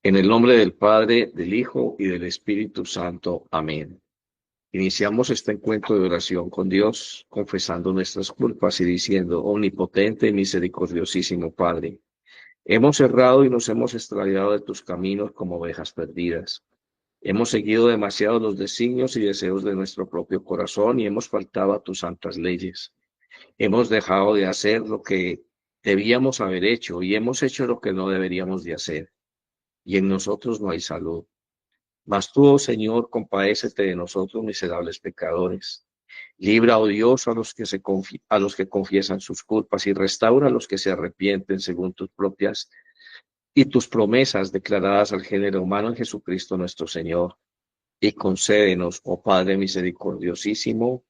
En el nombre del Padre, del Hijo y del Espíritu Santo. Amén. Iniciamos este encuentro de oración con Dios, confesando nuestras culpas y diciendo: Omnipotente y misericordiosísimo Padre, hemos errado y nos hemos extraviado de tus caminos como ovejas perdidas. Hemos seguido demasiado los designios y deseos de nuestro propio corazón y hemos faltado a tus santas leyes. Hemos dejado de hacer lo que debíamos haber hecho y hemos hecho lo que no deberíamos de hacer. Y en nosotros no hay salud. Mas tú, oh Señor, compadécete de nosotros, miserables pecadores. Libra, oh Dios, a los que confiesan sus culpas y restaura a los que se arrepienten según tus propias y tus promesas declaradas al género humano en Jesucristo nuestro Señor. Y concédenos, oh Padre misericordiosísimo,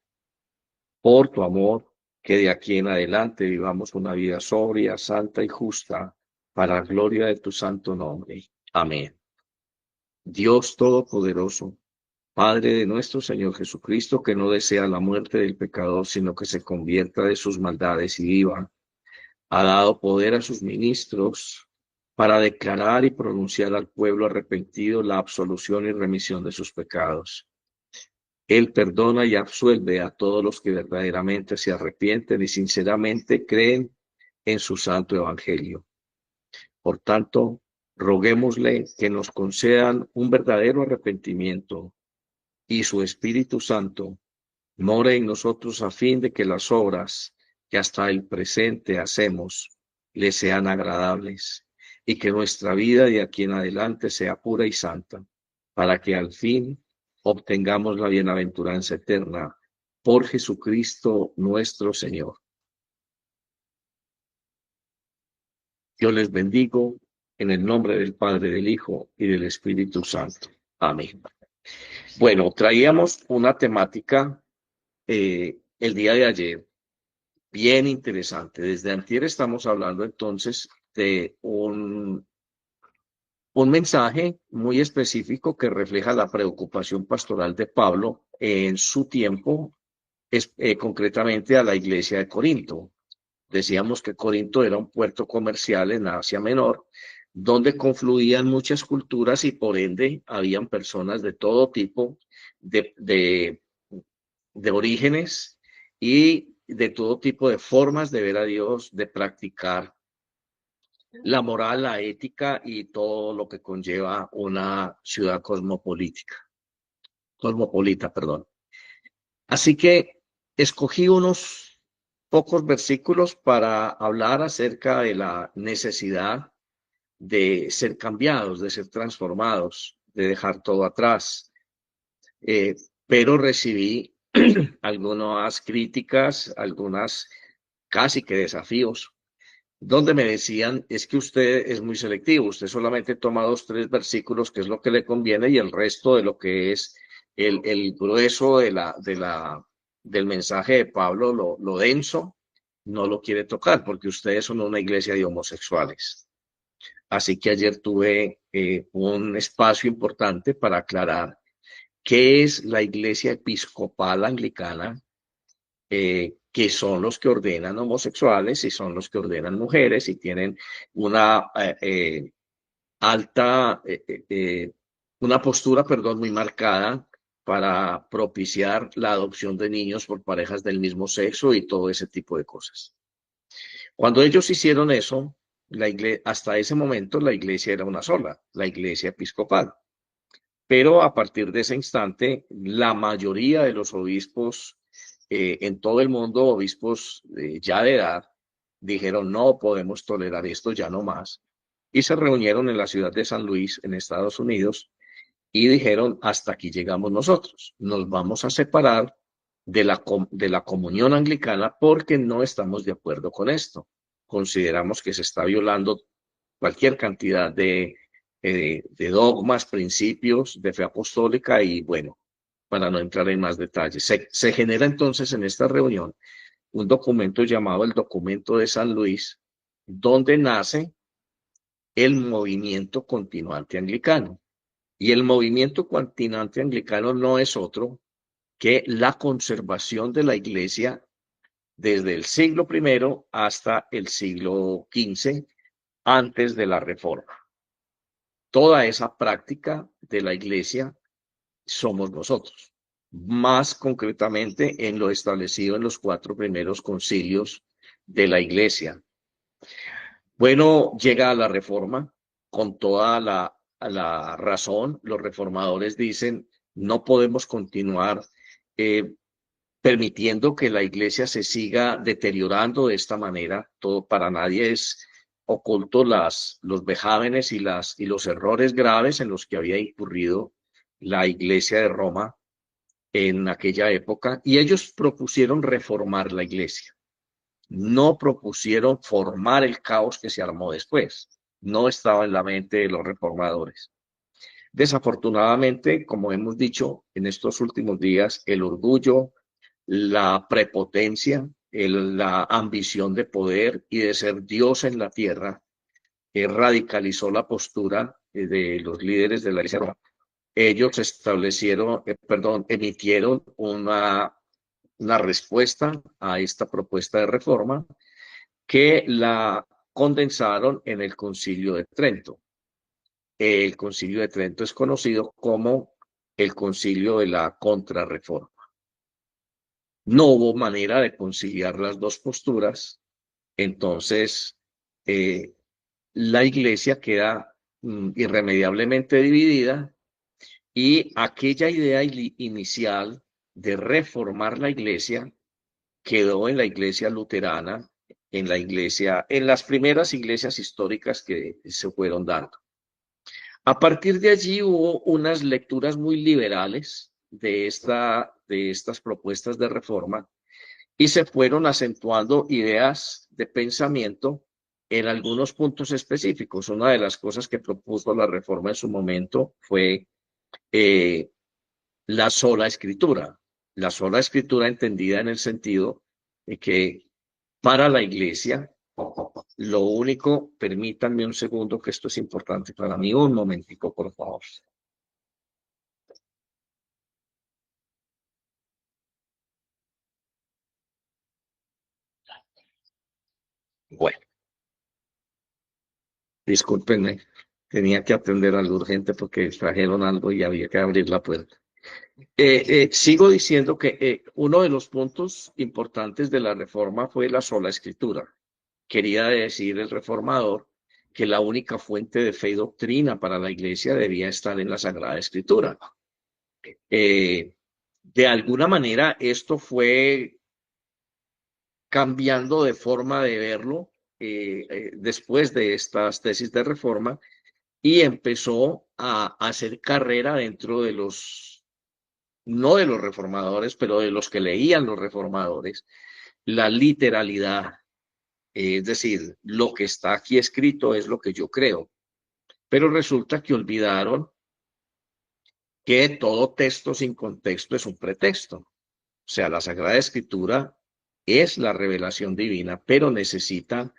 por tu amor, que de aquí en adelante vivamos una vida sobria, santa y justa, para la gloria de tu santo nombre. Amén. Dios Todopoderoso, Padre de nuestro Señor Jesucristo, que no desea la muerte del pecador, sino que se convierta de sus maldades y viva, ha dado poder a sus ministros para declarar y pronunciar al pueblo arrepentido la absolución y remisión de sus pecados. Él perdona y absuelve a todos los que verdaderamente se arrepienten y sinceramente creen en su santo evangelio. Por tanto, roguémosle que nos concedan un verdadero arrepentimiento y su Espíritu Santo more en nosotros a fin de que las obras que hasta el presente hacemos le sean agradables y que nuestra vida de aquí en adelante sea pura y santa, para que al fin obtengamos la bienaventuranza eterna por Jesucristo nuestro Señor. Yo les bendigo en el nombre del Padre, del Hijo y del Espíritu Santo. Amén. Bueno, traíamos una temática el día de ayer bien interesante. Desde antier estamos hablando entonces de un mensaje muy específico que refleja la preocupación pastoral de Pablo en su tiempo, concretamente a la iglesia de Corinto. Decíamos que Corinto era un puerto comercial en Asia Menor, donde confluían muchas culturas y por ende habían personas de todo tipo de, de, de orígenes y de todo tipo de formas de ver a Dios, de practicar la moral, la ética y todo lo que conlleva una ciudad cosmopolita, perdón. Así que escogí unos pocos versículos para hablar acerca de la necesidad de ser cambiados, de ser transformados, de dejar todo atrás. Pero recibí algunas críticas, algunas casi que desafíos, donde me decían: es que usted es muy selectivo, usted solamente toma 2, 3 versículos, que es lo que le conviene, y el resto de lo que es el grueso del mensaje de Pablo, lo denso, no lo quiere tocar, porque ustedes son una iglesia de homosexuales. Así que ayer tuve un espacio importante para aclarar qué es la iglesia episcopal anglicana, que son los que ordenan homosexuales y son los que ordenan mujeres y tienen una alta, una postura, perdón, muy marcada para propiciar la adopción de niños por parejas del mismo sexo y todo ese tipo de cosas. Cuando ellos hicieron eso, hasta ese momento la iglesia era una sola, la iglesia episcopal. Pero a partir de ese instante, la mayoría de los obispos en todo el mundo, obispos ya de edad, dijeron: no podemos tolerar esto ya no más. Y se reunieron en la ciudad de San Luis, en Estados Unidos, y dijeron: hasta aquí llegamos nosotros, nos vamos a separar de la comunión anglicana porque no estamos de acuerdo con esto. Consideramos que se está violando cualquier cantidad de dogmas, principios de fe apostólica y bueno, para no entrar en más detalles. Se genera entonces en esta reunión un documento llamado el Documento de San Luis, donde nace el movimiento continuante anglicano. Y el movimiento continuante anglicano no es otro que la conservación de la iglesia desde el siglo I hasta el siglo XV, antes de la Reforma. toda esa práctica de la Iglesia somos nosotros, más concretamente en lo establecido en los 4 primeros concilios de la Iglesia. Bueno, llega la Reforma con toda la razón. Los reformadores dicen, no podemos continuar eh, permitiendo que la Iglesia se siga deteriorando de esta manera. Todo para nadie es oculto los vejámenes y los errores graves en los que había incurrido la Iglesia de Roma en aquella época, y ellos propusieron reformar la Iglesia. No propusieron formar el caos que se armó después. No estaba en la mente de los reformadores. Desafortunadamente, como hemos dicho en estos últimos días, el orgullo, la prepotencia, la ambición de poder y de ser Dios en la tierra, radicalizó la postura de los líderes de la Iglesia. Ellos emitieron una respuesta a esta propuesta de reforma que la condensaron en el Concilio de Trento. El Concilio de Trento es conocido como el Concilio de la Contrarreforma. No hubo manera de conciliar las dos posturas, entonces la Iglesia queda irremediablemente dividida, y aquella idea inicial de reformar la Iglesia quedó en la Iglesia luterana, en las primeras iglesias históricas que se fueron dando. A partir de allí hubo unas lecturas muy liberales de estas propuestas de reforma, y se fueron acentuando ideas de pensamiento en algunos puntos específicos. Una de las cosas que propuso la reforma en su momento fue la sola escritura. La sola escritura entendida en el sentido de que para la Iglesia, lo único, permítanme un segundo que esto es importante para mí, un momentico, por favor. Bueno, discúlpenme, tenía que atender algo urgente porque trajeron algo y había que abrir la puerta. Sigo diciendo que uno de los puntos importantes de la reforma fue la sola escritura. Quería decir el reformador que la única fuente de fe y doctrina para la Iglesia debía estar en la Sagrada Escritura. De alguna manera esto fue cambiando de forma de verlo después de estas tesis de reforma, y empezó a hacer carrera dentro de no de los reformadores, pero de los que leían los reformadores, la literalidad. Es decir, lo que está aquí escrito es lo que yo creo. Pero resulta que olvidaron que todo texto sin contexto es un pretexto. O sea, la Sagrada Escritura es la revelación divina, pero necesita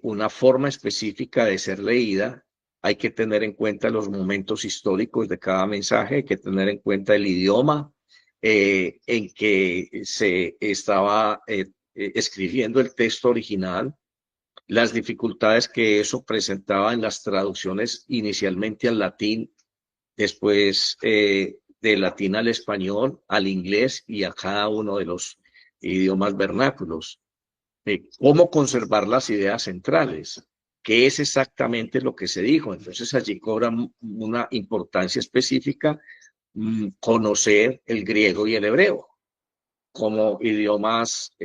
una forma específica de ser leída. Hay que tener en cuenta los momentos históricos de cada mensaje, hay que tener en cuenta el idioma en que se estaba escribiendo el texto original, las dificultades que eso presentaba en las traducciones inicialmente al latín, después del latín al español, al inglés y a cada uno de los idiomas vernáculos. Cómo conservar las ideas centrales, qué es exactamente lo que se dijo. Entonces allí cobra una importancia específica conocer el griego y el hebreo como idiomas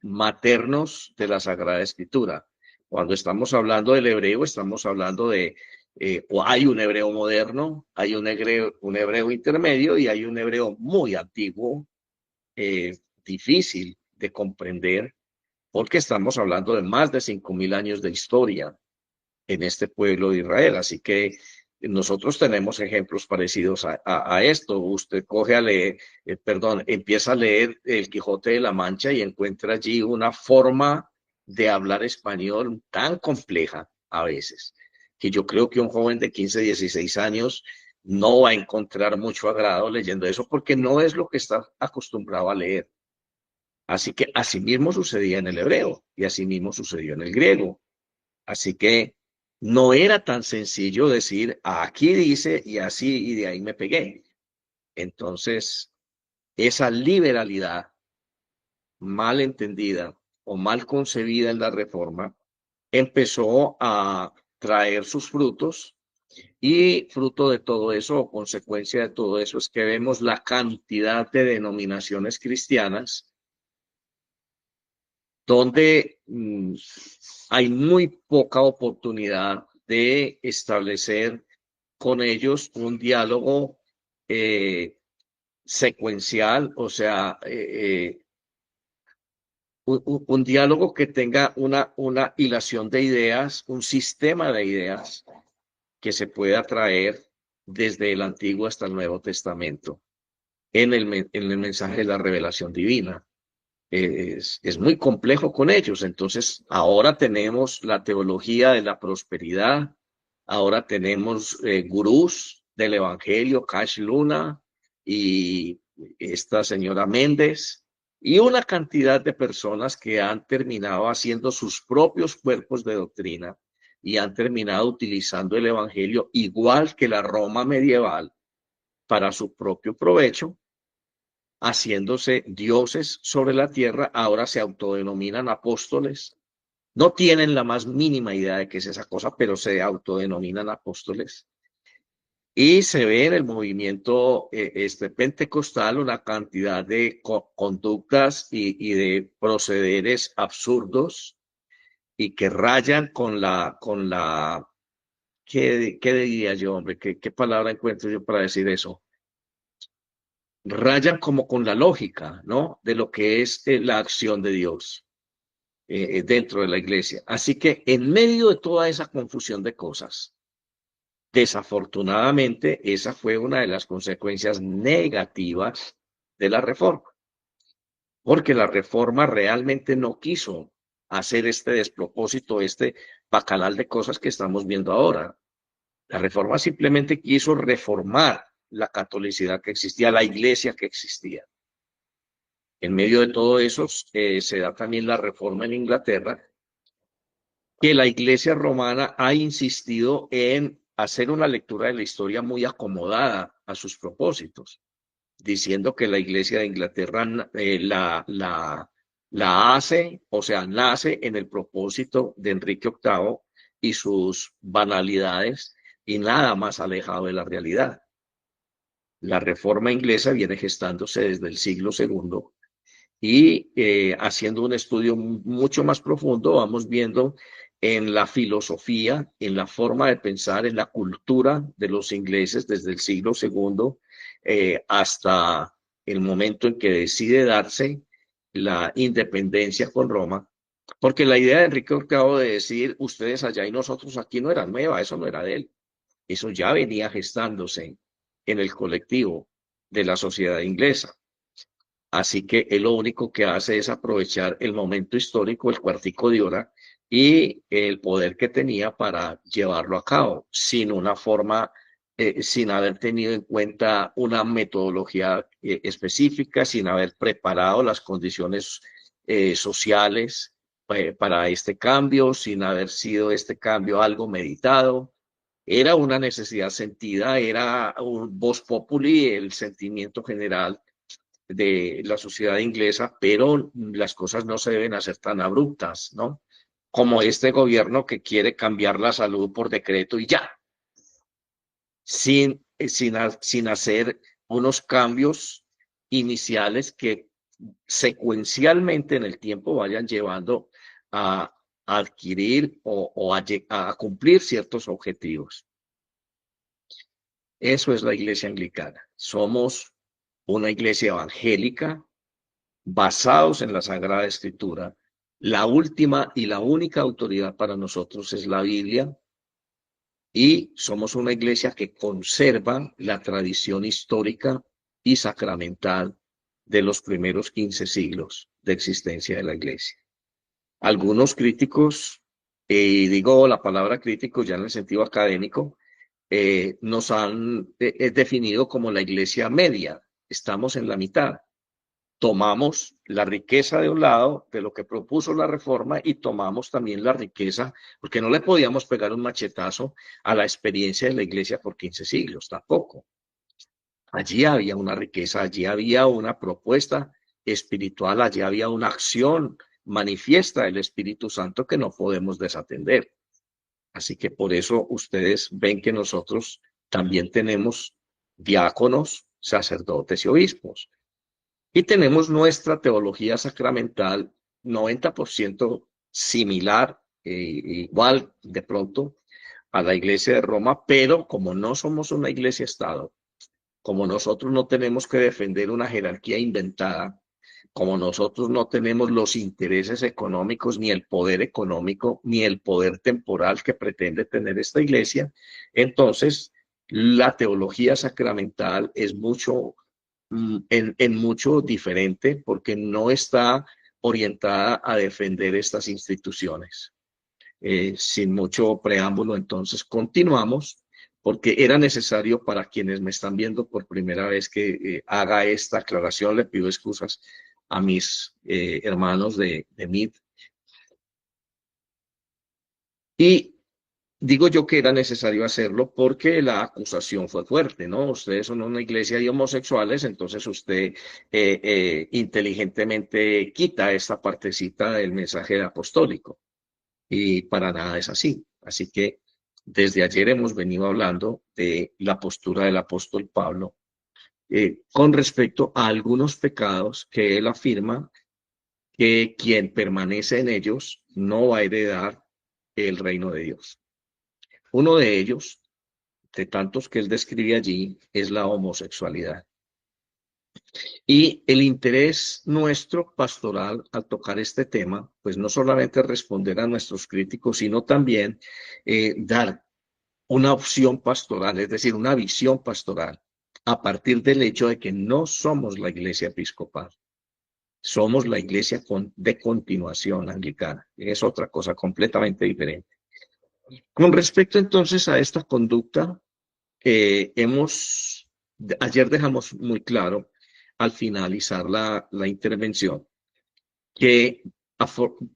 maternos de la Sagrada Escritura. Cuando estamos hablando del hebreo, estamos hablando o hay un hebreo moderno, hay un hebreo intermedio y hay un hebreo muy antiguo, difícil de comprender, porque estamos hablando de más de 5.000 años de historia en este pueblo de Israel. Así que nosotros tenemos ejemplos parecidos a esto. Usted coge a leer, empieza a leer El Quijote de la Mancha y encuentra allí una forma de hablar español tan compleja a veces, que yo creo que un joven de 15, 16 años no va a encontrar mucho agrado leyendo eso, porque no es lo que está acostumbrado a leer. Así que así mismo sucedía en el hebreo y así mismo sucedió en el griego. Así que no era tan sencillo decir, aquí dice y así, y de ahí me pegué. Entonces, esa liberalidad mal entendida o mal concebida en la reforma empezó a traer sus frutos, y fruto de todo eso, o consecuencia de todo eso, es que vemos la cantidad de denominaciones cristianas donde hay muy poca oportunidad de establecer con ellos un diálogo secuencial, o sea, un diálogo que tenga una hilación de ideas, un sistema de ideas que se pueda traer desde el Antiguo hasta el Nuevo Testamento en el mensaje de la revelación divina. Es muy complejo con ellos. Entonces, ahora tenemos la teología de la prosperidad, ahora tenemos gurús del Evangelio, Cash Luna y esta señora Méndez, y una cantidad de personas que han terminado haciendo sus propios cuerpos de doctrina y han terminado utilizando el Evangelio igual que la Roma medieval para su propio provecho, haciéndose dioses sobre la tierra. Ahora se autodenominan apóstoles. No tienen la más mínima idea de qué es esa cosa, pero se autodenominan apóstoles. Y se ve en el movimiento pentecostal una cantidad de conductas y de procederes absurdos y que rayan ¿qué diría yo, hombre? ¿Qué palabra encuentro yo para decir eso? Rayan como con la lógica, ¿no? De lo que es la acción de Dios dentro de la iglesia. Así que en medio de toda esa confusión de cosas, desafortunadamente, esa fue una de las consecuencias negativas de la reforma, porque la reforma realmente no quiso hacer este despropósito, este bacanal de cosas que estamos viendo ahora. La reforma simplemente quiso reformar la catolicidad que existía, la iglesia que existía. En medio de todo eso se da también la reforma en Inglaterra, que la iglesia romana ha insistido en hacer una lectura de la historia muy acomodada a sus propósitos, diciendo que la iglesia de Inglaterra la hace, o sea, nace en el propósito de Enrique VIII y sus banalidades, y nada más alejado de la realidad. La reforma inglesa viene gestándose desde el siglo II, y haciendo un estudio mucho más profundo, vamos viendo en la filosofía, en la forma de pensar, en la cultura de los ingleses desde el siglo II hasta el momento en que decide darse la independencia con Roma, porque la idea de Enrique VIII de decir ustedes allá y nosotros aquí no era nueva, eso no era de él, eso ya venía gestándose en el colectivo de la sociedad inglesa. Así que él lo único que hace es aprovechar el momento histórico, el cuartico de hora y el poder que tenía para llevarlo a cabo, sin una forma, sin haber tenido en cuenta una metodología específica, sin haber preparado las condiciones sociales para este cambio, sin haber sido este cambio algo meditado. Era una necesidad sentida, era un vox populi, el sentimiento general de la sociedad inglesa, pero las cosas no se deben hacer tan abruptas, ¿no? Como este gobierno que quiere cambiar la salud por decreto y ya, sin hacer unos cambios iniciales que secuencialmente en el tiempo vayan llevando a adquirir a cumplir ciertos objetivos. Eso es la iglesia anglicana. Somos una iglesia evangélica basados en la Sagrada Escritura. La última y la única autoridad para nosotros es la Biblia, y somos una iglesia que conserva la tradición histórica y sacramental de los primeros 15 siglos de existencia de la iglesia. Algunos críticos, y digo la palabra crítico ya en el sentido académico, nos han definido como la iglesia media. Estamos en la mitad. tomamos la riqueza de un lado, de lo que propuso la reforma, y tomamos también la riqueza, porque no le podíamos pegar un machetazo a la experiencia de la iglesia por 15 siglos, tampoco. Allí había una riqueza, allí había una propuesta espiritual, allí había una acción manifiesta del Espíritu Santo que no podemos desatender. Así que por eso ustedes ven que nosotros también tenemos diáconos, sacerdotes y obispos. Y tenemos nuestra teología sacramental 90% similar, igual de pronto a la Iglesia de Roma, pero como no somos una iglesia-estado, como nosotros no tenemos que defender una jerarquía inventada, como nosotros no tenemos los intereses económicos, ni el poder económico, ni el poder temporal que pretende tener esta iglesia, entonces la teología sacramental es mucho, en mucho diferente, porque no está orientada a defender estas instituciones. Sin mucho preámbulo, entonces continuamos, porque era necesario para quienes me están viendo por primera vez que haga esta aclaración. Le pido excusas a mis hermanos de MID. Y digo yo que era necesario hacerlo porque la acusación fue fuerte, ¿no? Ustedes son una iglesia de homosexuales, entonces usted inteligentemente quita esta partecita del mensaje apostólico. Y para nada es así. Así que desde ayer hemos venido hablando de la postura del apóstol Pablo con respecto a algunos pecados que él afirma que quien permanece en ellos no va a heredar el reino de Dios. Uno de ellos, de tantos que él describe allí, es la homosexualidad. Y el interés nuestro pastoral al tocar este tema, pues no solamente responder a nuestros críticos, sino también dar una opción pastoral, es decir, una visión pastoral, a partir del hecho de que no somos la iglesia episcopal, somos la iglesia de continuación anglicana. Es otra cosa completamente diferente. Con respecto entonces a esta conducta, ayer dejamos muy claro al finalizar la intervención que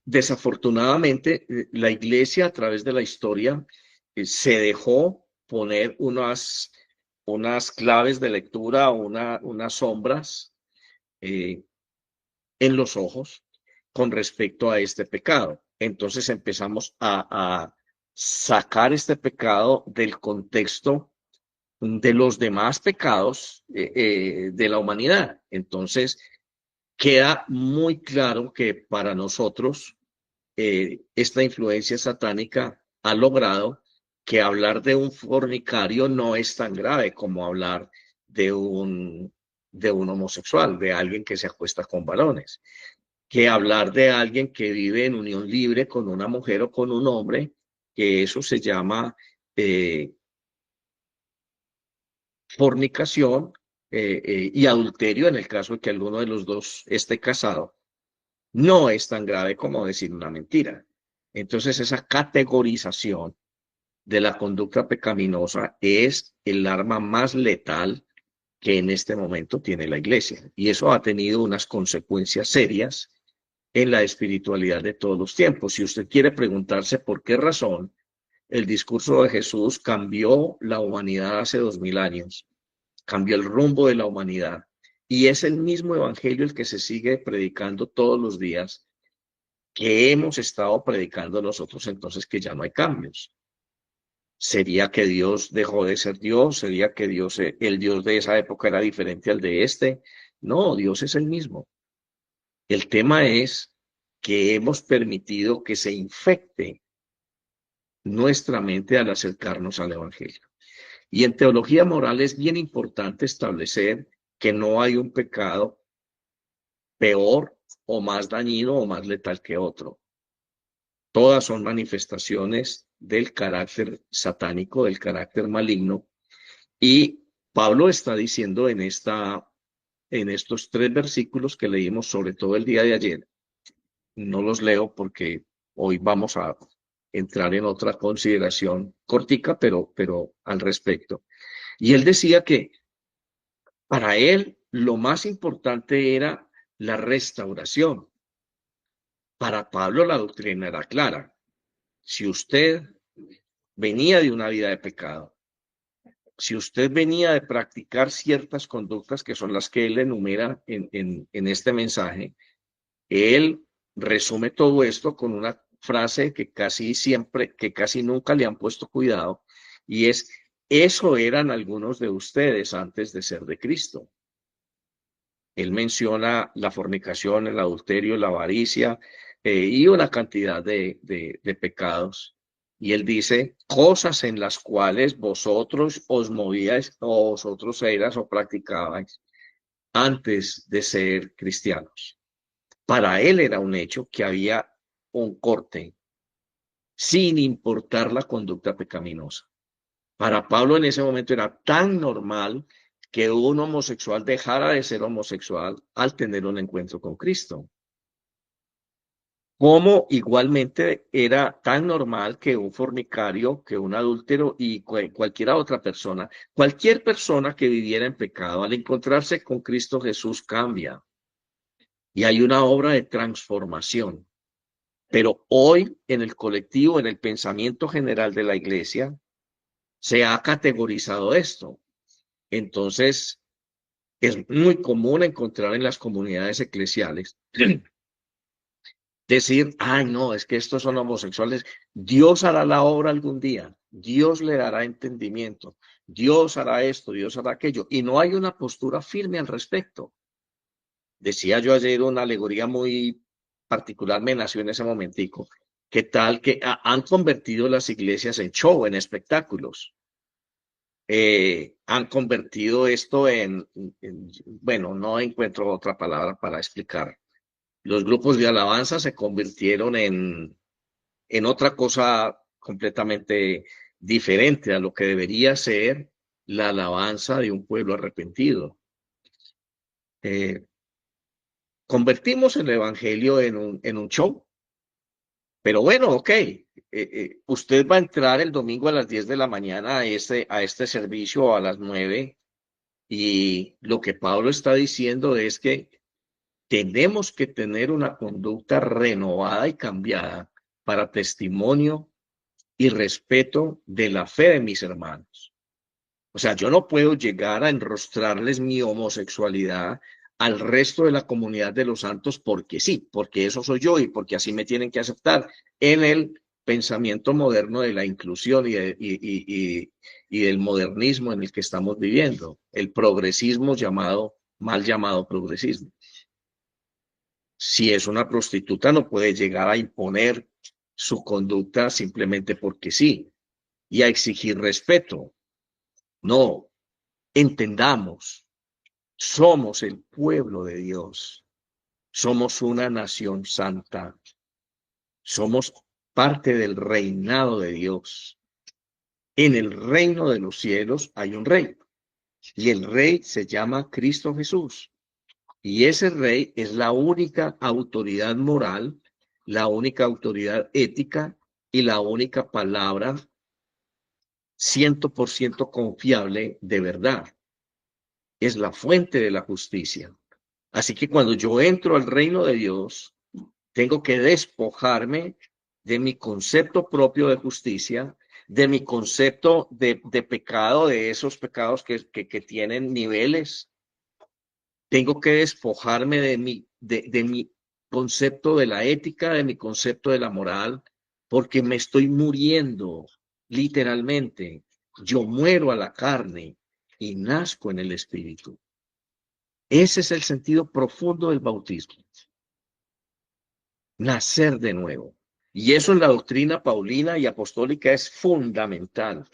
desafortunadamente la iglesia a través de la historia se dejó poner unas claves de lectura, unas sombras eh, en los ojos con respecto a este pecado. Entonces empezamos a sacar este pecado del contexto de los demás pecados de la humanidad. Entonces, queda muy claro que para nosotros esta influencia satánica ha logrado que hablar de un fornicario no es tan grave como hablar de un homosexual, de alguien que se acuesta con varones, que hablar de alguien que vive en unión libre con una mujer o con un hombre, que eso se llama fornicación y adulterio en el caso de que alguno de los dos esté casado. No es tan grave como decir una mentira. Entonces, esa categorización de la conducta pecaminosa es el arma más letal que en este momento tiene la iglesia. Y eso ha tenido unas consecuencias serias en la espiritualidad de todos los tiempos. Si usted quiere preguntarse por qué razón el discurso de Jesús cambió la humanidad hace 2000 años, cambió el rumbo de la humanidad, y es el mismo evangelio el que se sigue predicando todos los días, que hemos estado predicando nosotros, entonces que ya no hay cambios. ¿Sería que Dios dejó de ser Dios? ¿Sería que Dios, el Dios de esa época era diferente al de este? No, Dios es el mismo. El tema es que hemos permitido que se infecte nuestra mente al acercarnos al Evangelio. Y en teología moral es bien importante establecer que no hay un pecado peor o más dañino o más letal que otro. Todas son manifestaciones del carácter satánico, del carácter maligno. Y Pablo está diciendo en estos 3 versículos que leímos, sobre todo el día de ayer, no los leo porque hoy vamos a entrar en otra consideración cortica, pero al respecto. Y él decía que para él lo más importante era la restauración. Para Pablo la doctrina era clara. Si usted venía de una vida de pecado, si usted venía de practicar ciertas conductas que son las que él enumera en este mensaje, él resume todo esto con una frase que casi siempre, que casi nunca le han puesto cuidado, y es: eso eran algunos de ustedes antes de ser de Cristo. Él menciona la fornicación, el adulterio, la avaricia y una cantidad de pecados. Y él dice: cosas en las cuales vosotros os movíais o vosotros eras o practicabais antes de ser cristianos. Para él era un hecho que había un corte, sin importar la conducta pecaminosa. Para Pablo en ese momento era tan normal que un homosexual dejara de ser homosexual al tener un encuentro con Cristo. Como igualmente era tan normal que un fornicario, que un adúltero y cualquier otra persona, cualquier persona que viviera en pecado, al encontrarse con Cristo Jesús cambia. Y hay una obra de transformación. Pero hoy en el colectivo, en el pensamiento general de la iglesia, se ha categorizado esto. Entonces, es muy común encontrar en las comunidades eclesiales decir: ay, no, es que estos son homosexuales. Dios hará la obra algún día. Dios le dará entendimiento. Dios hará esto, Dios hará aquello. Y no hay una postura firme al respecto. Decía yo ayer una alegoría muy particular, me nació en ese momentico. ¿Qué tal que han convertido las iglesias en show, en espectáculos? Han convertido esto bueno, no encuentro otra palabra para explicar. Los grupos de alabanza se convirtieron en otra cosa completamente diferente a lo que debería ser la alabanza de un pueblo arrepentido. Convertimos el evangelio en un show, pero bueno, ok. Usted va a entrar el domingo a las 10 de la mañana a este servicio a las 9. Y lo que Pablo está diciendo es que tenemos que tener una conducta renovada y cambiada para testimonio y respeto de la fe de mis hermanos. O sea, yo no puedo llegar a enrostrarles mi homosexualidad al resto de la comunidad de los santos porque sí, porque eso soy yo y porque así me tienen que aceptar en el pensamiento moderno de la inclusión y del modernismo en el que estamos viviendo, el progresismo mal llamado progresismo. Si es una prostituta, no puede llegar a imponer su conducta simplemente porque sí y a exigir respeto. No, entendamos, somos el pueblo de Dios, somos una nación santa, somos parte del reinado de Dios. En el reino de los cielos hay un rey y el rey se llama Cristo Jesús. Y ese rey es la única autoridad moral, la única autoridad ética y la única palabra 100% confiable de verdad. Es la fuente de la justicia. Así que cuando yo entro al reino de Dios, tengo que despojarme de mi concepto propio de justicia, de mi concepto de pecado, de esos pecados que tienen niveles. Tengo que despojarme de mi concepto de la ética, de mi concepto de la moral, porque me estoy muriendo, literalmente. Yo muero a la carne y nazco en el espíritu. Ese es el sentido profundo del bautismo. Nacer de nuevo. Y eso en la doctrina paulina y apostólica es fundamental.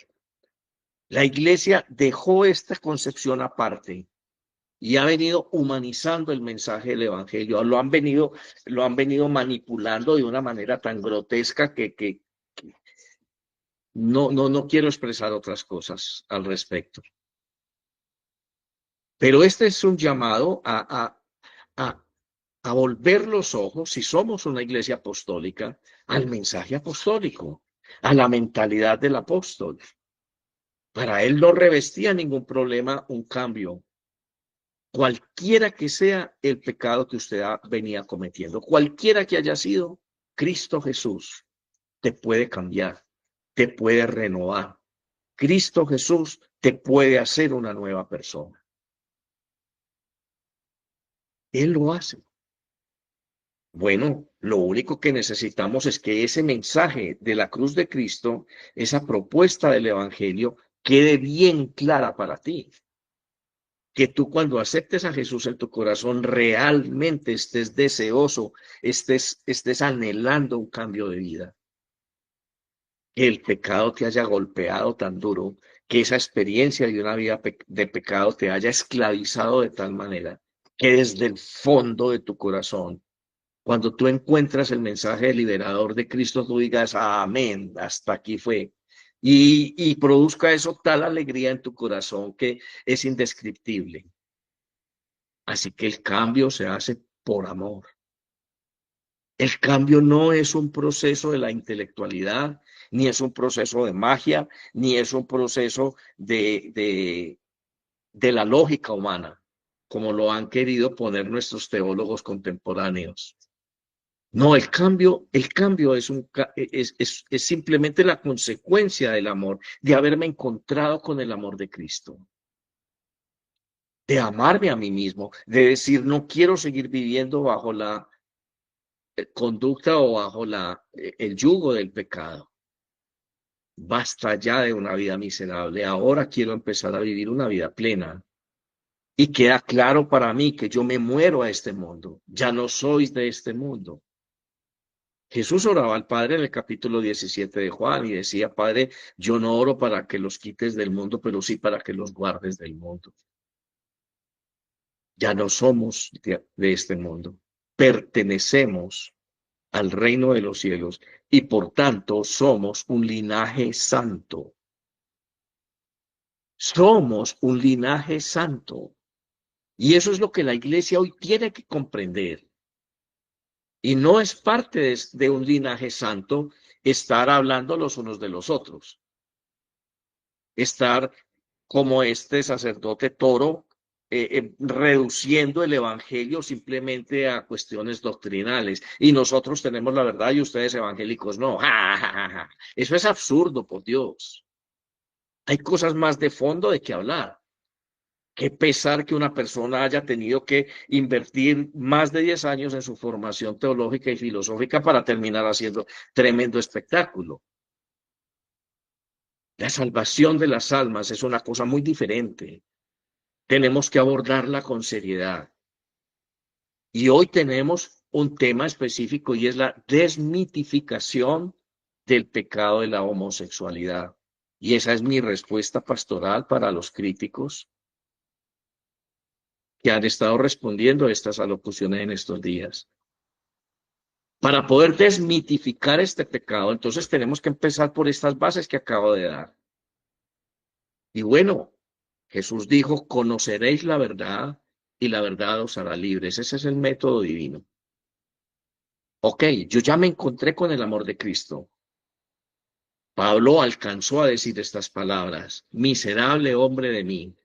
La iglesia dejó esta concepción aparte y ha venido humanizando el mensaje del evangelio. Lo han venido manipulando de una manera tan grotesca que no quiero expresar otras cosas al respecto. Pero este es un llamado a volver los ojos, si somos una iglesia apostólica, al mensaje apostólico, a la mentalidad del apóstol. Para él no revestía ningún problema un cambio Cualquiera que sea el pecado que usted venía cometiendo, cualquiera que haya sido, Cristo Jesús te puede cambiar, te puede renovar. Cristo Jesús te puede hacer una nueva persona. Él lo hace. Bueno, lo único que necesitamos es que ese mensaje de la cruz de Cristo, esa propuesta del Evangelio, quede bien clara para ti. Que tú cuando aceptes a Jesús en tu corazón realmente estés deseoso, estés anhelando un cambio de vida. Que el pecado te haya golpeado tan duro, que esa experiencia de una vida de pecado te haya esclavizado de tal manera que desde el fondo de tu corazón, cuando tú encuentras el mensaje liberador de Cristo, tú digas, amén, hasta aquí fue. Y produzca eso tal alegría en tu corazón que es indescriptible. Así que el cambio se hace por amor. El cambio no es un proceso de la intelectualidad, ni es un proceso de magia, ni es un proceso de la lógica humana, como lo han querido poner nuestros teólogos contemporáneos. No, el cambio es simplemente la consecuencia del amor, de haberme encontrado con el amor de Cristo, de amarme a mí mismo, de decir, no quiero seguir viviendo bajo la conducta o bajo el yugo del pecado. Basta ya de una vida miserable. Ahora quiero empezar a vivir una vida plena. Y queda claro para mí que yo me muero a este mundo. Ya no soy de este mundo. Jesús oraba al Padre en el capítulo 17 de Juan y decía, Padre, yo no oro para que los quites del mundo, pero sí para que los guardes del mundo. Ya no somos de este mundo. Pertenecemos al reino de los cielos y por tanto somos un linaje santo. Somos un linaje santo. Y eso es lo que la iglesia hoy tiene que comprender. Y no es parte de un linaje santo estar hablando los unos de los otros. Estar como este sacerdote Toro, reduciendo el evangelio simplemente a cuestiones doctrinales. Y nosotros tenemos la verdad y ustedes evangélicos no. ¡Ja, ja, ja, ja! Eso es absurdo, por Dios. Hay cosas más de fondo de que hablar. Qué pesar que una persona haya tenido que invertir más de 10 años en su formación teológica y filosófica para terminar haciendo tremendo espectáculo. La salvación de las almas es una cosa muy diferente. Tenemos que abordarla con seriedad. Y hoy tenemos un tema específico y es la desmitificación del pecado de la homosexualidad. Y esa es mi respuesta pastoral para los críticos que han estado respondiendo a estas alocuciones en estos días. Para poder desmitificar este pecado, entonces tenemos que empezar por estas bases que acabo de dar. Y bueno, Jesús dijo, conoceréis la verdad y la verdad os hará libres. Ese es el método divino. Ok, yo ya me encontré con el amor de Cristo. Pablo alcanzó a decir estas palabras, miserable hombre de mí,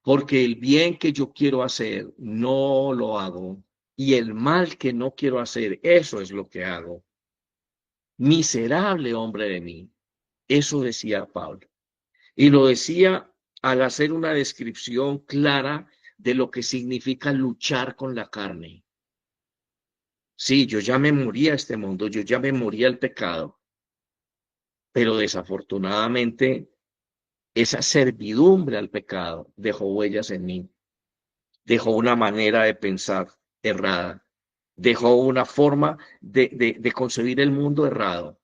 porque el bien que yo quiero hacer no lo hago, y el mal que no quiero hacer, eso es lo que hago. Miserable hombre de mí. Eso decía Pablo. Y lo decía al hacer una descripción clara de lo que significa luchar con la carne. Sí, yo ya me moría a este mundo, yo ya me moría al pecado, pero desafortunadamente esa servidumbre al pecado dejó huellas en mí, dejó una manera de pensar errada, dejó una forma de concebir el mundo errado.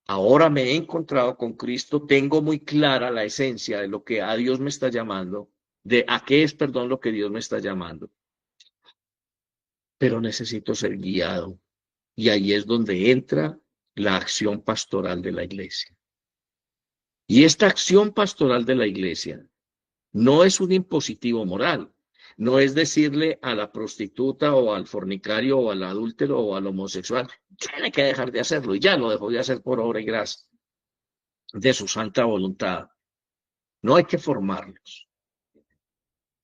Ahora me he encontrado con Cristo, tengo muy clara la esencia de lo que a Dios me está llamando, de a qué es, perdón, lo que Dios me está llamando, pero necesito ser guiado. Y ahí es donde entra la acción pastoral de la iglesia. Y esta acción pastoral de la iglesia no es un impositivo moral, no es decirle a la prostituta o al fornicario o al adúltero o al homosexual, tiene que dejar de hacerlo y ya lo dejó de hacer por obra y gracia de su santa voluntad. No hay que formarlos.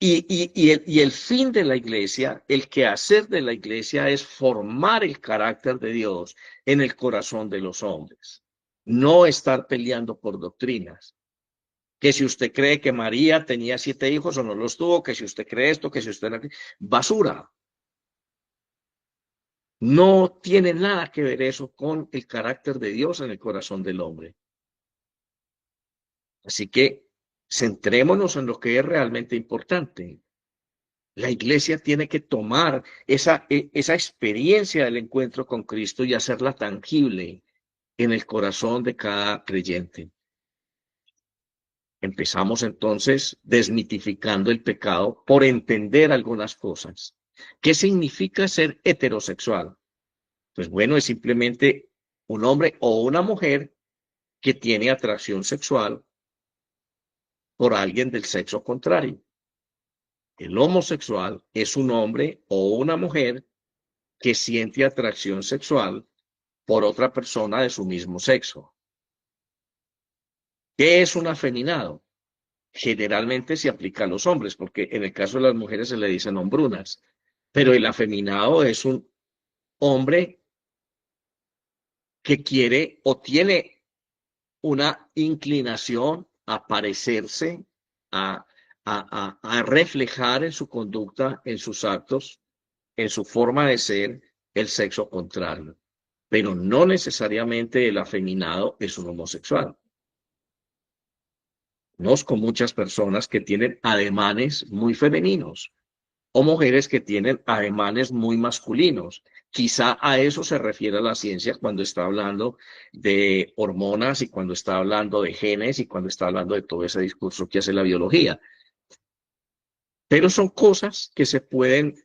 Y el fin de la iglesia, el quehacer de la iglesia es formar el carácter de Dios en el corazón de los hombres, no estar peleando por doctrinas. Que si usted cree que María tenía 7 hijos o no los tuvo, que si usted cree esto, que si usted no... Basura. No tiene nada que ver eso con el carácter de Dios en el corazón del hombre. Así que centrémonos en lo que es realmente importante. La iglesia tiene que tomar esa experiencia del encuentro con Cristo y hacerla tangible en el corazón de cada creyente. Empezamos entonces desmitificando el pecado por entender algunas cosas. ¿Qué significa ser heterosexual? Pues bueno, es simplemente un hombre o una mujer que tiene atracción sexual por alguien del sexo contrario. El homosexual es un hombre o una mujer que siente atracción sexual por otra persona de su mismo sexo. ¿Qué es un afeminado? Generalmente se aplica a los hombres, porque en el caso de las mujeres se le dicen hombrunas, pero el afeminado es un hombre que quiere o tiene una inclinación a parecerse, a, a reflejar en su conducta, en sus actos, en su forma de ser, el sexo contrario. Pero no necesariamente el afeminado es un homosexual. Conozco muchas personas que tienen ademanes muy femeninos o mujeres que tienen ademanes muy masculinos. Quizá a eso se refiere la ciencia cuando está hablando de hormonas y cuando está hablando de genes y cuando está hablando de todo ese discurso que hace la biología. Pero son cosas que se pueden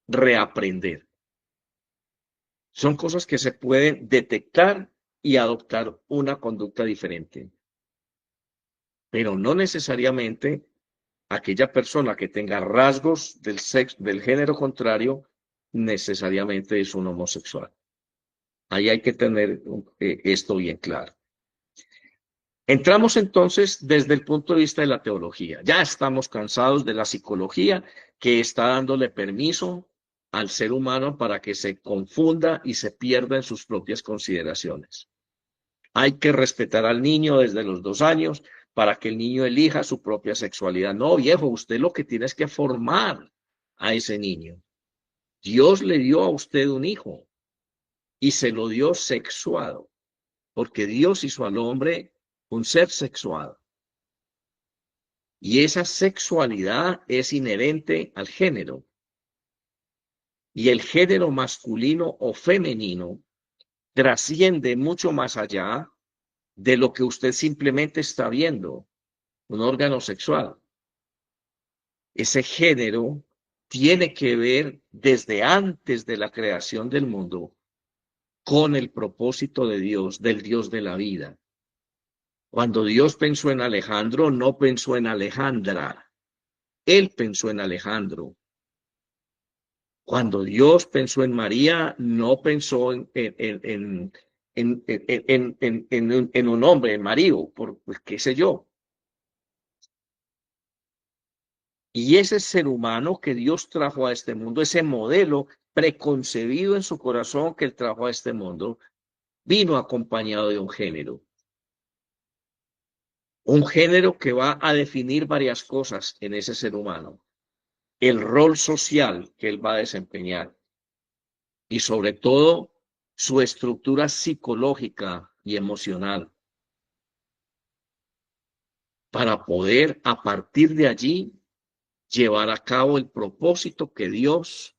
reaprender. Son cosas que se pueden detectar y adoptar una conducta diferente. Pero no necesariamente aquella persona que tenga rasgos del sexo, del género contrario, necesariamente es un homosexual. Ahí hay que tener esto bien claro. Entramos entonces desde el punto de vista de la teología. Ya estamos cansados de la psicología que está dándole permiso al ser humano para que se confunda y se pierda en sus propias consideraciones. Hay que respetar al niño desde los 2 años para que el niño elija su propia sexualidad. No, viejo, usted lo que tiene es que formar a ese niño. Dios le dio a usted un hijo y se lo dio sexuado, porque Dios hizo al hombre un ser sexuado. Y esa sexualidad es inherente al género. Y el género masculino o femenino trasciende mucho más allá de lo que usted simplemente está viendo, un órgano sexual. Ese género tiene que ver desde antes de la creación del mundo con el propósito de Dios, del Dios de la vida. Cuando Dios pensó en Alejandro, no pensó en Alejandra. Él pensó en Alejandro. Cuando Dios pensó en María, no pensó en un hombre, en marido, por pues, qué sé yo. Y ese ser humano que Dios trajo a este mundo, ese modelo preconcebido en su corazón que él trajo a este mundo, vino acompañado de un género. Un género que va a definir varias cosas en ese ser humano. El rol social que él va a desempeñar y sobre todo su estructura psicológica y emocional para poder a partir de allí llevar a cabo el propósito que Dios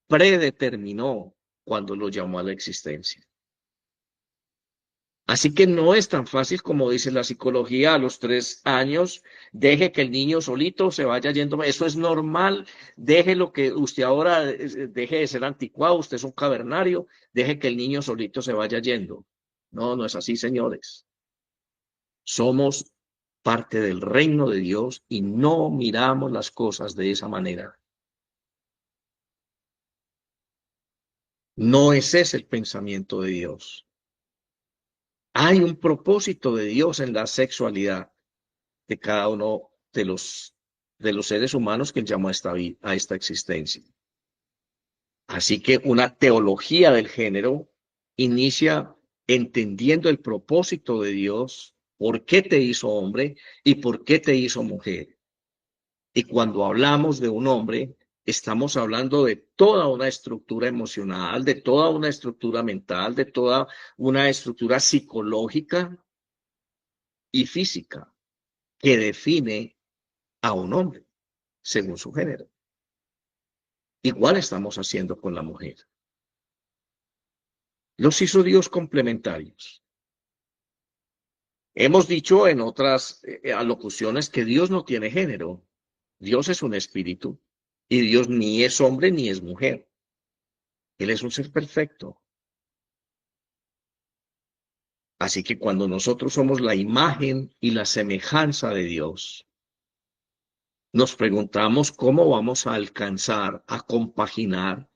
predeterminó cuando lo llamó a la existencia. Así que no es tan fácil como dice la psicología a los 3 años, deje que el niño solito se vaya yendo. Eso es normal, deje lo que usted ahora, deje de ser anticuado, usted es un cavernario, deje que el niño solito se vaya yendo. No, no es así, señores. Somos parte del reino de Dios y no miramos las cosas de esa manera. No es ese el pensamiento de Dios. Hay un propósito de Dios en la sexualidad de cada uno de los seres humanos que Él llamó a esta existencia. Así que una teología del género inicia entendiendo el propósito de Dios, por qué te hizo hombre y por qué te hizo mujer. Y cuando hablamos de un hombre, estamos hablando de toda una estructura emocional, de toda una estructura mental, de toda una estructura psicológica y física que define a un hombre según su género. Igual estamos haciendo con la mujer. Los hizo Dios complementarios. Hemos dicho en otras alocuciones que Dios no tiene género. Dios es un espíritu y Dios ni es hombre ni es mujer. Él es un ser perfecto. Así que cuando nosotros somos la imagen y la semejanza de Dios, nos preguntamos cómo vamos a alcanzar, a compaginar,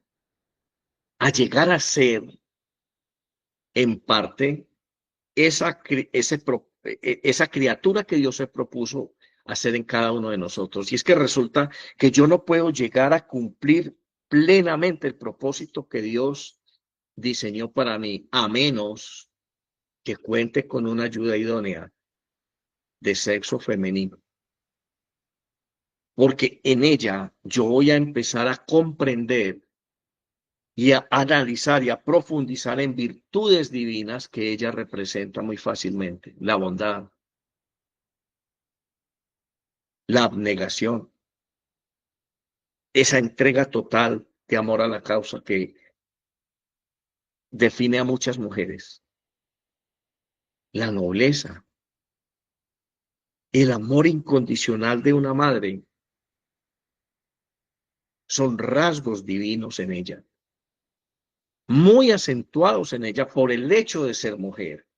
a llegar a ser en parte esa criatura que Dios se propuso hacer en cada uno de nosotros. Y es que resulta que yo no puedo llegar a cumplir plenamente el propósito que Dios diseñó para mí, a menos que cuente con una ayuda idónea de sexo femenino. Porque en ella yo voy a empezar a comprender y a analizar y a profundizar en virtudes divinas que ella representa muy fácilmente. La bondad, la abnegación, esa entrega total de amor a la causa que define a muchas mujeres. La nobleza, el amor incondicional de una madre son rasgos divinos en ella, muy acentuados en ella por el hecho de ser mujer.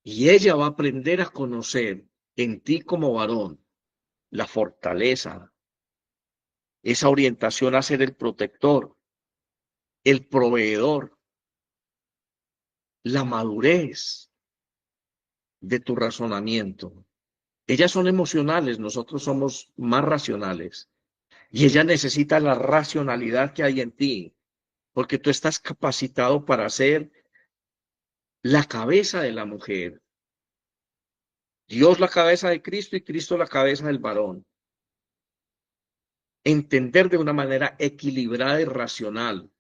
Y ella va a aprender a conocer en ti como varón la fortaleza, esa orientación a ser el protector, el proveedor, la madurez de tu razonamiento. Ellas son emocionales, nosotros somos más racionales. Y ella necesita la racionalidad que hay en ti, porque tú estás capacitado para ser la cabeza de la mujer. Dios la cabeza de Cristo y Cristo la cabeza del varón. Entender de una manera equilibrada y racional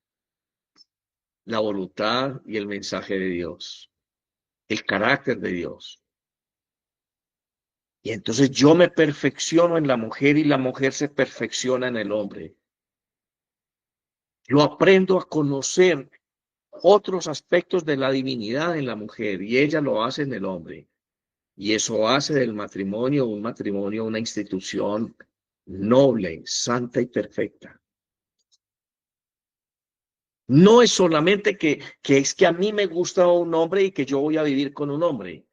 la voluntad y el mensaje de Dios, el carácter de Dios. Y entonces yo me perfecciono en la mujer y la mujer se perfecciona en el hombre. Yo aprendo a conocer otros aspectos de la divinidad en la mujer y ella lo hace en el hombre. Y eso hace del matrimonio, una institución noble, santa y perfecta. No es solamente que es que a mí me gusta un hombre y que yo voy a vivir con un hombre.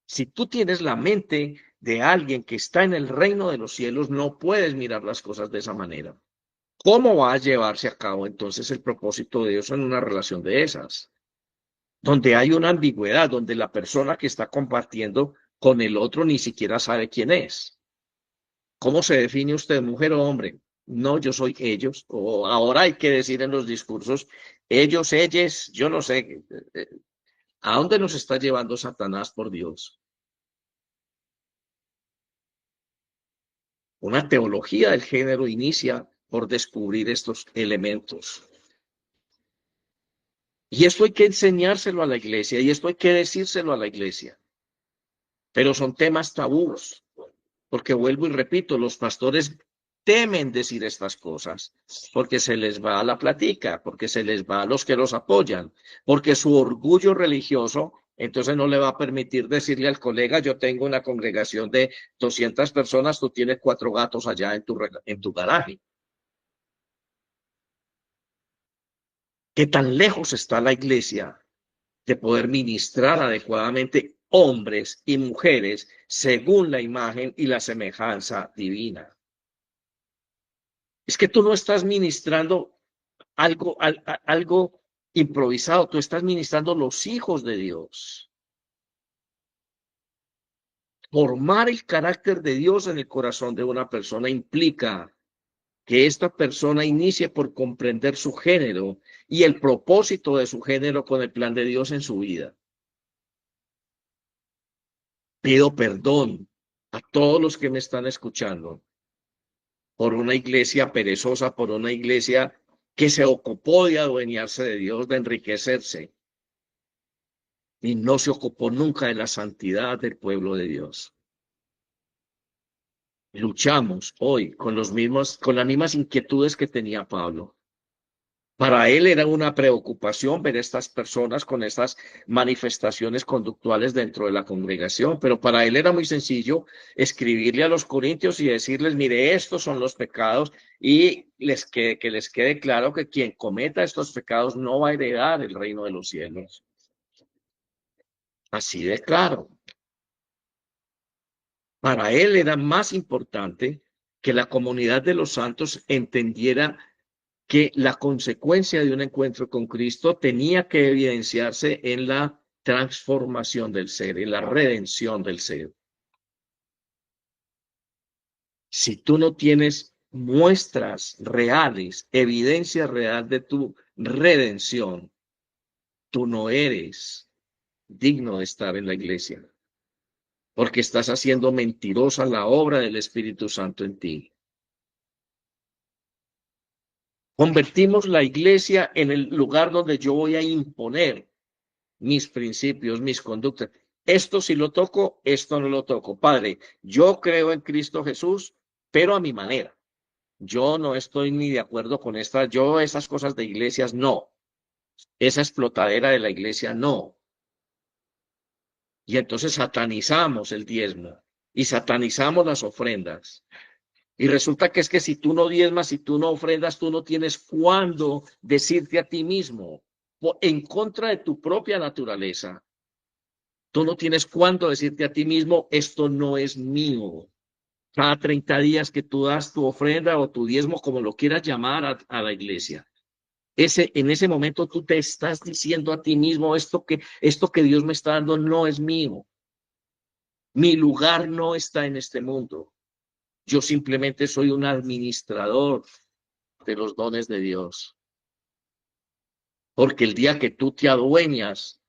Si tú tienes la mente de alguien que está en el reino de los cielos, no puedes mirar las cosas de esa manera. ¿Cómo va a llevarse a cabo entonces el propósito de Dios en una relación de esas? Donde hay una ambigüedad, donde la persona que está compartiendo con el otro ni siquiera sabe quién es. ¿Cómo se define usted, mujer o hombre? No, yo soy ellos, o ahora hay que decir en los discursos, ellos, ellas, yo no sé, ¿a dónde nos está llevando Satanás por Dios? Una teología del género inicia por descubrir estos elementos. Y esto hay que enseñárselo a la iglesia, y esto hay que decírselo a la iglesia. Pero son temas tabús, porque vuelvo y repito, los pastores temen decir estas cosas, porque se les va a la platica, porque se les va a los que los apoyan, porque su orgullo religioso entonces no le va a permitir decirle al colega, yo tengo una congregación de 200 personas, tú tienes 4 gatos allá en tu garaje. ¿Qué tan lejos está la iglesia de poder ministrar adecuadamente hombres y mujeres según la imagen y la semejanza divina? Es que tú no estás ministrando algo improvisado, tú estás ministrando los hijos de Dios. Formar el carácter de Dios en el corazón de una persona implica que esta persona inicie por comprender su género y el propósito de su género con el plan de Dios en su vida. Pido perdón a todos los que me están escuchando por una iglesia perezosa, por una iglesia que se ocupó de adueñarse de Dios, de enriquecerse, y no se ocupó nunca de la santidad del pueblo de Dios. Luchamos hoy con las mismas inquietudes que tenía Pablo. Para él era una preocupación ver estas personas con estas manifestaciones conductuales dentro de la congregación, pero para él era muy sencillo escribirle a los corintios y decirles, mire, estos son los pecados y que les quede claro que quien cometa estos pecados no va a heredar el reino de los cielos. Así de claro. Para él era más importante que la comunidad de los santos entendiera que la consecuencia de un encuentro con Cristo tenía que evidenciarse en la transformación del ser, en la redención del ser. Si tú no tienes muestras reales, evidencia real de tu redención, tú no eres digno de estar en la iglesia, porque estás haciendo mentirosa la obra del Espíritu Santo en ti. Convertimos la iglesia en el lugar donde yo voy a imponer mis principios, mis conductas. Esto sí lo toco, esto no lo toco. Padre, yo creo en Cristo Jesús, pero a mi manera. Yo no estoy ni de acuerdo con esas cosas de iglesias, no. Esa explotadera de la iglesia, no. Y entonces satanizamos el diezmo y satanizamos las ofrendas. Y resulta que es que si tú no diezmas, si tú no ofrendas, tú no tienes cuándo decirte a ti mismo, en contra de tu propia naturaleza. Tú no tienes cuándo decirte a ti mismo, esto no es mío. Cada 30 días que tú das tu ofrenda o tu diezmo, como lo quieras llamar a la iglesia. En ese momento tú te estás diciendo a ti mismo, esto que Dios me está dando no es mío. Mi lugar no está en este mundo. Yo simplemente soy un administrador de los dones de Dios. Porque el día que tú te adueñas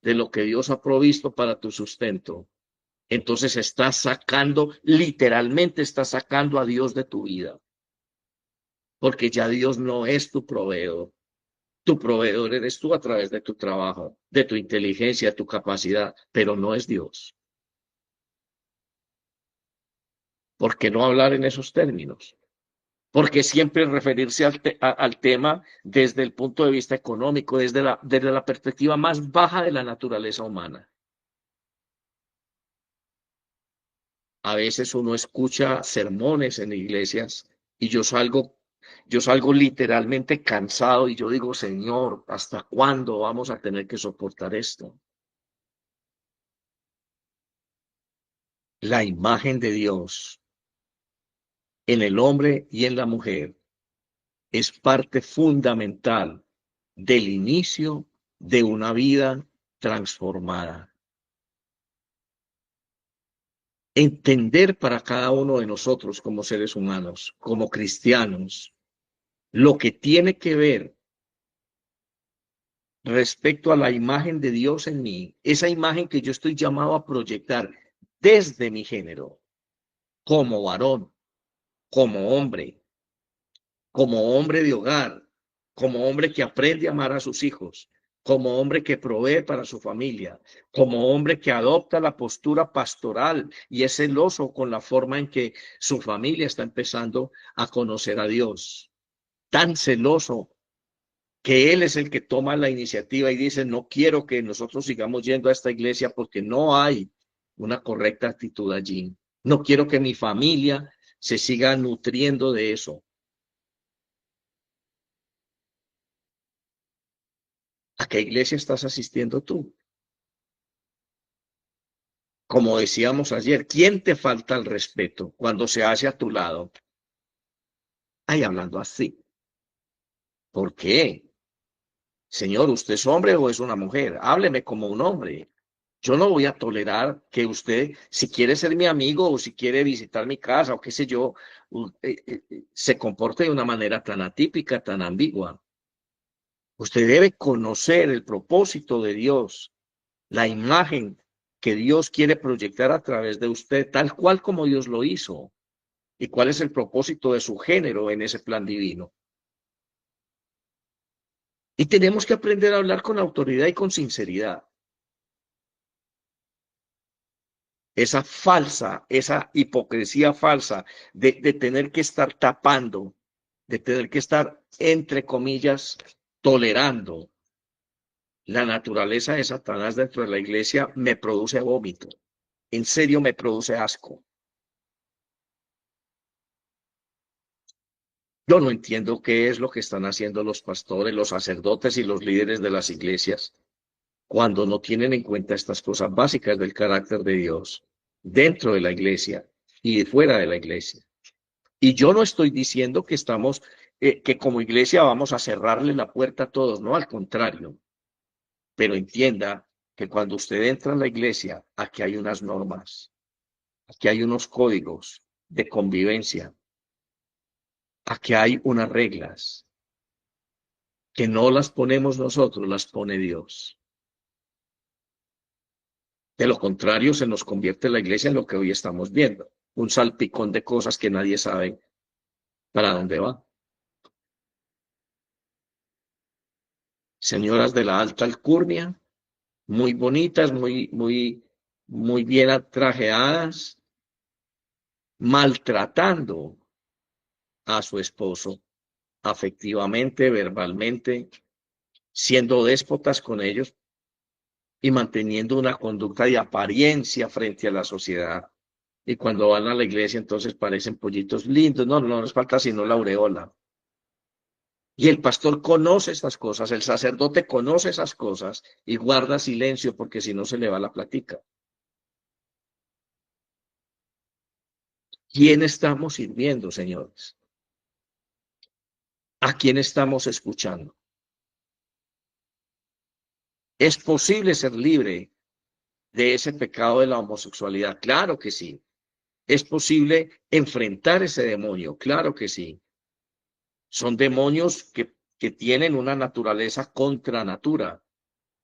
de lo que Dios ha provisto para tu sustento, entonces literalmente estás sacando a Dios de tu vida. Porque ya Dios no es tu proveedor. Tu proveedor eres tú a través de tu trabajo, de tu inteligencia, de tu capacidad, pero no es Dios. ¿Por qué no hablar en esos términos? Porque siempre referirse al tema desde el punto de vista económico, desde la perspectiva más baja de la naturaleza humana. A veces uno escucha sermones en iglesias y yo salgo literalmente cansado y yo digo, Señor, ¿hasta cuándo vamos a tener que soportar esto? La imagen de Dios en el hombre y en la mujer es parte fundamental del inicio de una vida transformada. Entender para cada uno de nosotros como seres humanos, como cristianos, lo que tiene que ver respecto a la imagen de Dios en mí, esa imagen que yo estoy llamado a proyectar desde mi género, como varón, como hombre de hogar, como hombre que aprende a amar a sus hijos, como hombre que provee para su familia, como hombre que adopta la postura pastoral y es celoso con la forma en que su familia está empezando a conocer a Dios. Tan celoso que él es el que toma la iniciativa y dice, no quiero que nosotros sigamos yendo a esta iglesia porque no hay una correcta actitud allí. No quiero que mi familia se siga nutriendo de eso. ¿A qué iglesia estás asistiendo tú? Como decíamos ayer, ¿quién te falta el respeto cuando se hace a tu lado? Ahí hablando así. ¿Por qué? Señor, ¿usted es hombre o es una mujer? Hábleme como un hombre. Yo no voy a tolerar que usted, si quiere ser mi amigo o si quiere visitar mi casa o qué sé yo, se comporte de una manera tan atípica, tan ambigua. Usted debe conocer el propósito de Dios, la imagen que Dios quiere proyectar a través de usted, tal cual como Dios lo hizo, y cuál es el propósito de su género en ese plan divino. Y tenemos que aprender a hablar con autoridad y con sinceridad. Esa hipocresía falsa de tener que estar tapando, de tener que estar, entre comillas, tolerando la naturaleza de Satanás dentro de la iglesia, me produce vómito. En serio, me produce asco. Yo no entiendo qué es lo que están haciendo los pastores, los sacerdotes y los líderes de las iglesias cuando no tienen en cuenta estas cosas básicas del carácter de Dios dentro de la iglesia y fuera de la iglesia. Y yo no estoy diciendo que que como iglesia vamos a cerrarle la puerta a todos, no, al contrario. Pero entienda que cuando usted entra en la iglesia, aquí hay unas normas, aquí hay unos códigos de convivencia, aquí hay unas reglas que no las ponemos nosotros, las pone Dios. De lo contrario, se nos convierte la iglesia en lo que hoy estamos viendo, un salpicón de cosas que nadie sabe para dónde va. Señoras de la alta alcurnia, muy bonitas, muy bien trajeadas, maltratando a su esposo afectivamente, verbalmente, siendo déspotas con ellos y manteniendo una conducta de apariencia frente a la sociedad. Y cuando van a la iglesia, entonces parecen pollitos lindos. No, no les falta sino la aureola. Y el pastor conoce estas cosas, el sacerdote conoce esas cosas y guarda silencio porque si no se le va la plática. ¿Quién estamos sirviendo, señores? ¿A quién estamos escuchando? ¿Es posible ser libre de ese pecado de la homosexualidad? Claro que sí. ¿Es posible enfrentar ese demonio? Claro que sí. Son demonios que tienen una naturaleza contra natura,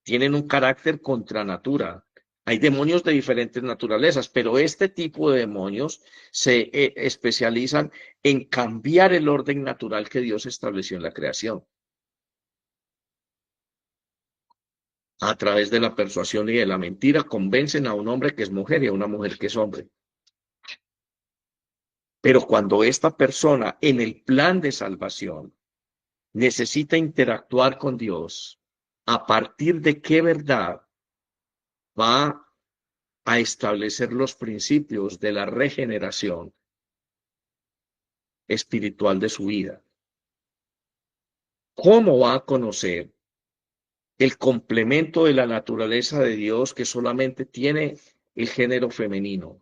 tienen un carácter contra natura. Hay demonios de diferentes naturalezas, pero este tipo de demonios se especializan en cambiar el orden natural que Dios estableció en la creación. A través de la persuasión y de la mentira, convencen a un hombre que es mujer y a una mujer que es hombre. Pero cuando esta persona en el plan de salvación necesita interactuar con Dios, ¿a partir de qué verdad va a establecer los principios de la regeneración espiritual de su vida? ¿Cómo va a conocer el complemento de la naturaleza de Dios que solamente tiene el género femenino,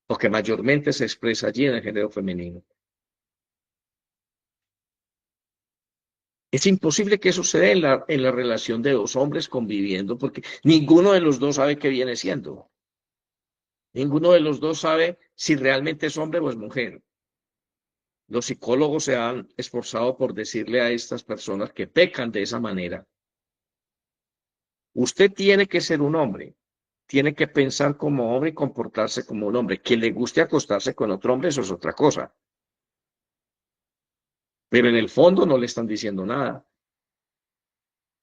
o que mayormente se expresa allí en el género femenino? Es imposible que eso se dé en la relación de dos hombres conviviendo, porque ninguno de los dos sabe qué viene siendo. Ninguno de los dos sabe si realmente es hombre o es mujer. Los psicólogos se han esforzado por decirle a estas personas que pecan de esa manera: usted tiene que ser un hombre, tiene que pensar como hombre y comportarse como un hombre. Que le guste acostarse con otro hombre, eso es otra cosa. Pero en el fondo no le están diciendo nada.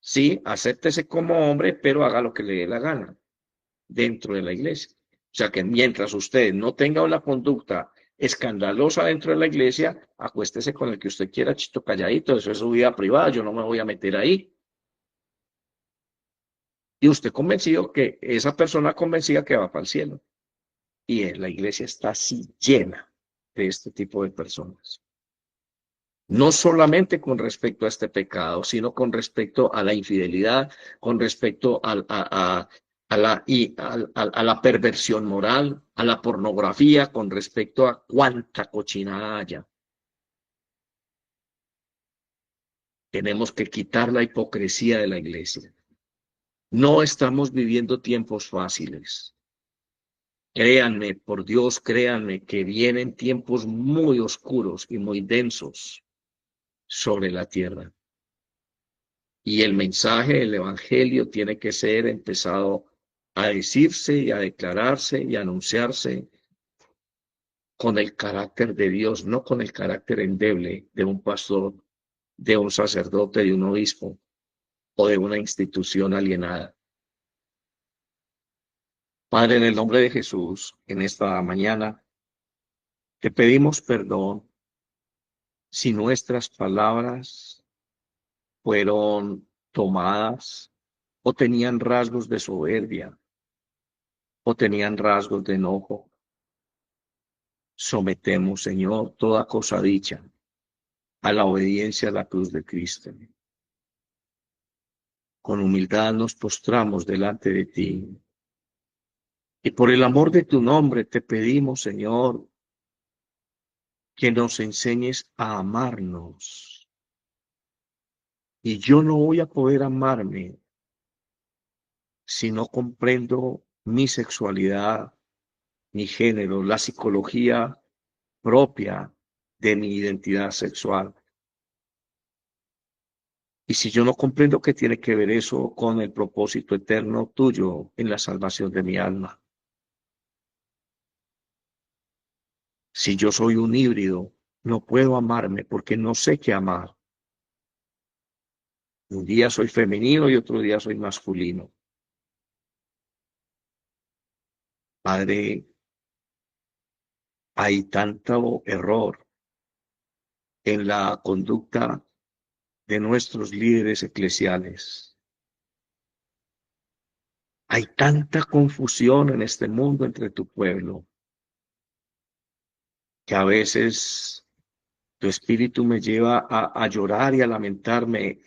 Sí, acéptese como hombre, pero haga lo que le dé la gana dentro de la iglesia. O sea que mientras usted no tenga una conducta escandalosa dentro de la iglesia, acuéstese con el que usted quiera, chito calladito, eso es su vida privada, yo no me voy a meter ahí. Y usted convencido que esa persona convencida que va para el cielo. Y la iglesia está así llena de este tipo de personas. No solamente con respecto a este pecado, sino con respecto a la infidelidad, con respecto a la perversión moral, a la pornografía, con respecto a cuánta cochinada haya. Tenemos que quitar la hipocresía de la iglesia. No estamos viviendo tiempos fáciles. Créanme, por Dios, créanme que vienen tiempos muy oscuros y muy densos sobre la tierra. Y el mensaje del Evangelio tiene que ser empezado a decirse y a declararse y a anunciarse con el carácter de Dios, no con el carácter endeble de un pastor, de un sacerdote, de un obispo o de una institución alienada. Padre, en el nombre de Jesús, en esta mañana, te pedimos perdón si nuestras palabras fueron tomadas o tenían rasgos de soberbia o tenían rasgos de enojo. Sometemos, Señor, toda cosa dicha a la obediencia a la cruz de Cristo. Con humildad nos postramos delante de ti. Y por el amor de tu nombre te pedimos, Señor, que nos enseñes a amarnos. Y yo no voy a poder amarme si no comprendo mi sexualidad, mi género, la psicología propia de mi identidad sexual. Y si yo no comprendo qué tiene que ver eso con el propósito eterno tuyo en la salvación de mi alma. Si yo soy un híbrido, no puedo amarme porque no sé qué amar. Un día soy femenino y otro día soy masculino. Padre, hay tanto error en la conducta de nuestros líderes eclesiales. Hay tanta confusión en este mundo entre tu pueblo que a veces tu espíritu me lleva a llorar y a lamentarme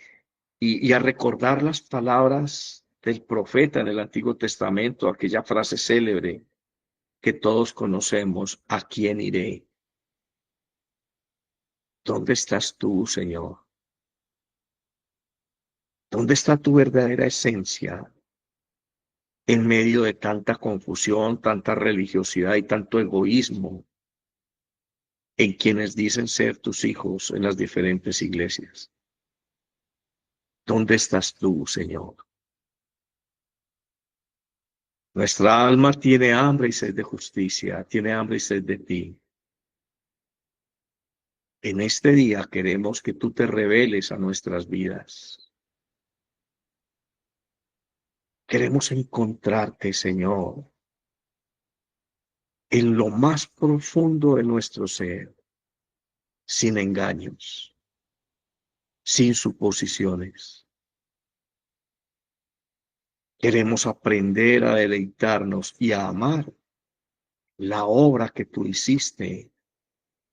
y a recordar las palabras del profeta en el Antiguo Testamento, aquella frase célebre que todos conocemos: ¿a quién iré? ¿Dónde estás tú, Señor? ¿Dónde está tu verdadera esencia en medio de tanta confusión, tanta religiosidad y tanto egoísmo en quienes dicen ser tus hijos en las diferentes iglesias? ¿Dónde estás tú, Señor? Nuestra alma tiene hambre y sed de justicia, tiene hambre y sed de ti. En este día queremos que tú te reveles a nuestras vidas. Queremos encontrarte, Señor, en lo más profundo de nuestro ser, sin engaños, sin suposiciones. Queremos aprender a deleitarnos y a amar la obra que tú hiciste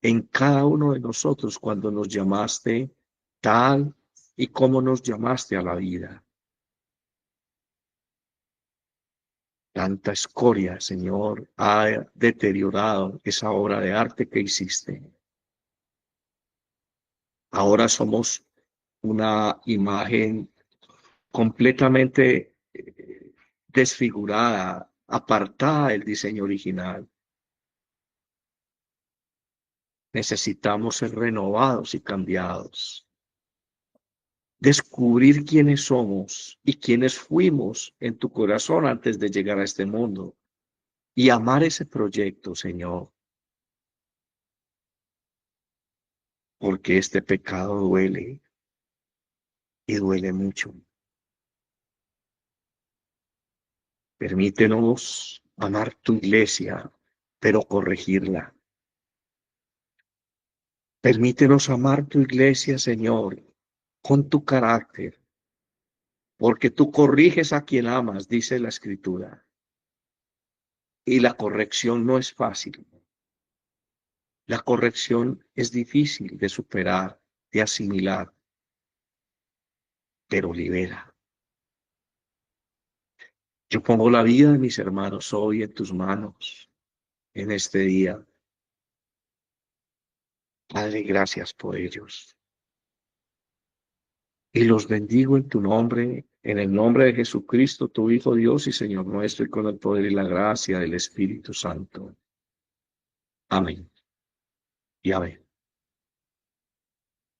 en cada uno de nosotros cuando nos llamaste tal y como nos llamaste a la vida. Tanta escoria, Señor, ha deteriorado esa obra de arte que hiciste. Ahora somos una imagen completamente desfigurada, apartada del diseño original. Necesitamos ser renovados y cambiados. Descubrir quiénes somos y quiénes fuimos en tu corazón antes de llegar a este mundo. Y amar ese proyecto, Señor, porque este pecado duele y duele mucho. Permítenos amar tu iglesia, pero corregirla. Permítenos amar tu iglesia, Señor, con tu carácter, porque tú corriges a quien amas, dice la Escritura. Y la corrección no es fácil. La corrección es difícil de superar, de asimilar, pero libera. Yo pongo la vida de mis hermanos hoy en tus manos, en este día. Padre, gracias por ellos. Y los bendigo en tu nombre En el nombre de Jesucristo, tu Hijo Dios y Señor nuestro, y con el poder y la gracia del Espíritu Santo. Amén. Y amén.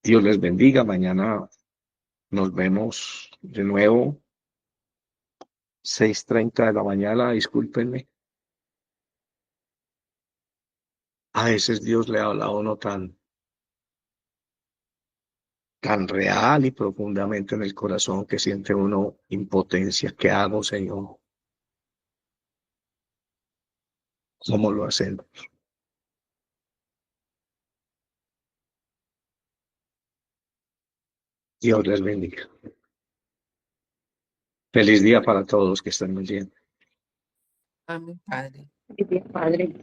Dios les bendiga. Mañana nos vemos de nuevo, 6:30 de la mañana. Discúlpenme. A veces Dios le habla a uno tan real y profundamente en el corazón que siente uno impotencia. ¿Qué hago, Señor? ¿Cómo lo hacemos? Dios les bendiga. Feliz día para todos, que estén muy bien. Amén, Padre. Padre.